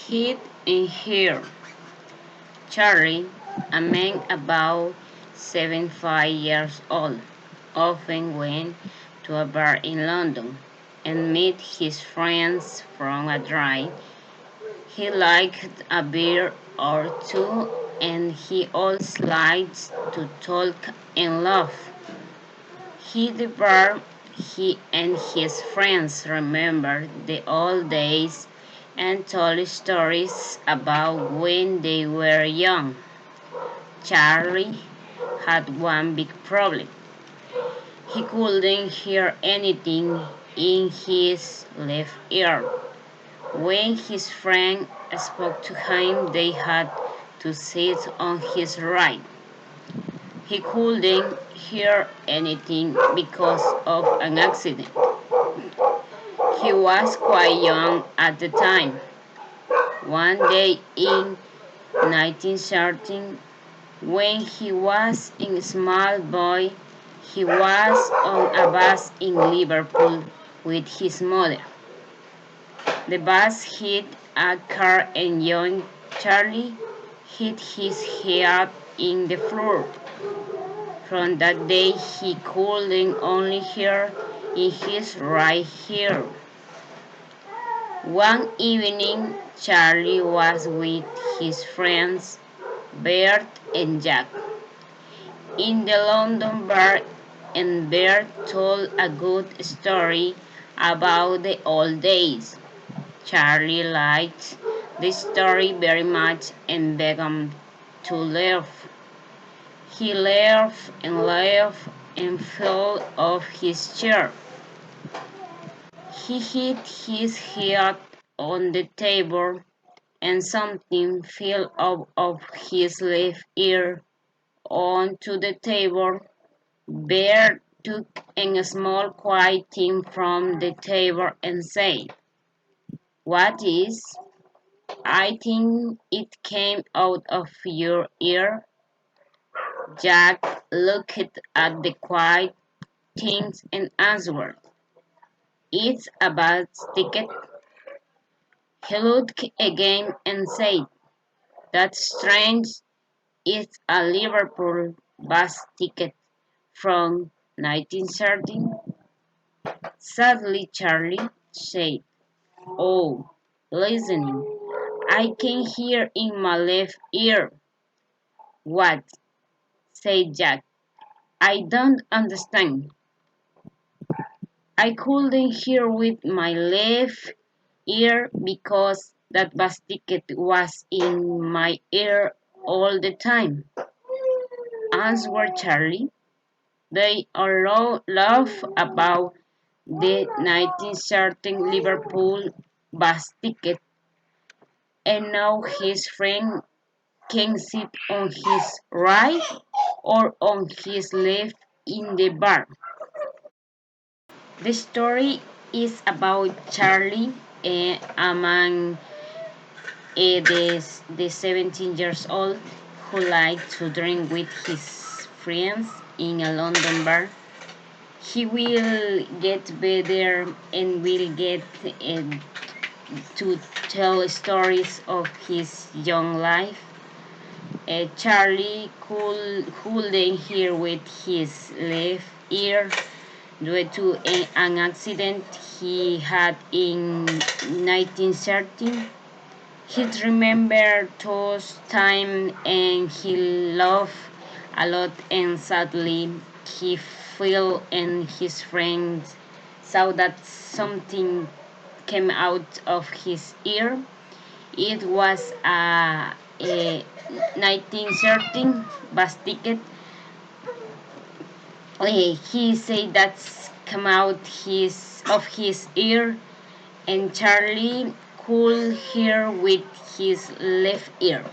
Hid in here. Charlie, a man about 75 years old, often went to a bar in London and met his friends from a drive. He liked a beer or two, and he always liked to talk and laugh. The bar, he and his friends remembered the old days and told stories about when they were young. Charlie had one big problem. He couldn't hear anything in his left ear. When his friend spoke to him, they had to sit on his right. He couldn't hear anything because of an accident. He was quite young at the time. One day in 1913, when he was a small boy, he was on a bus in Liverpool with his mother. The bus hit a car and young Charlie hit his head in the floor. From that day, he couldn't only hear in his right ear. One evening, Charlie was with his friends Bert and Jack in the London bar, and Bert told a good story about the old days. Charlie liked the story very much and began to laugh. He laughed and fell off his chair. He hit his head on the table and something fell out of his left ear onto the table. Bear took a small quiet thing from the table and said, "What is? I think it came out of your ear." Jack looked at the quiet things and answered, "It's a bus ticket." He looked again and said, "That's strange. It's a Liverpool bus ticket from 1913. Sadly, Charlie said, "Oh, listening. I can hear in my left ear." "What?" said Jack. "I don't understand." "I couldn't hear with my left ear because that bus ticket was in my ear all the time," answered Charlie. They all laughed about the 1913 Liverpool bus ticket, and now his friend can sit on his right or on his left in the bar. The story is about Charlie, a man, the 17 years old, who liked to drink with his friends in a London bar. He will get better and will get to tell stories of his young life. Charlie couldn't hear with his left ear due to an accident he had in 1913. He remembered those times and he laughed a lot, and sadly he fell and his friends saw that something came out of his ear. It was a 1913 bus ticket. He said that's come out of his ear, and Charlie could hear with his left ear.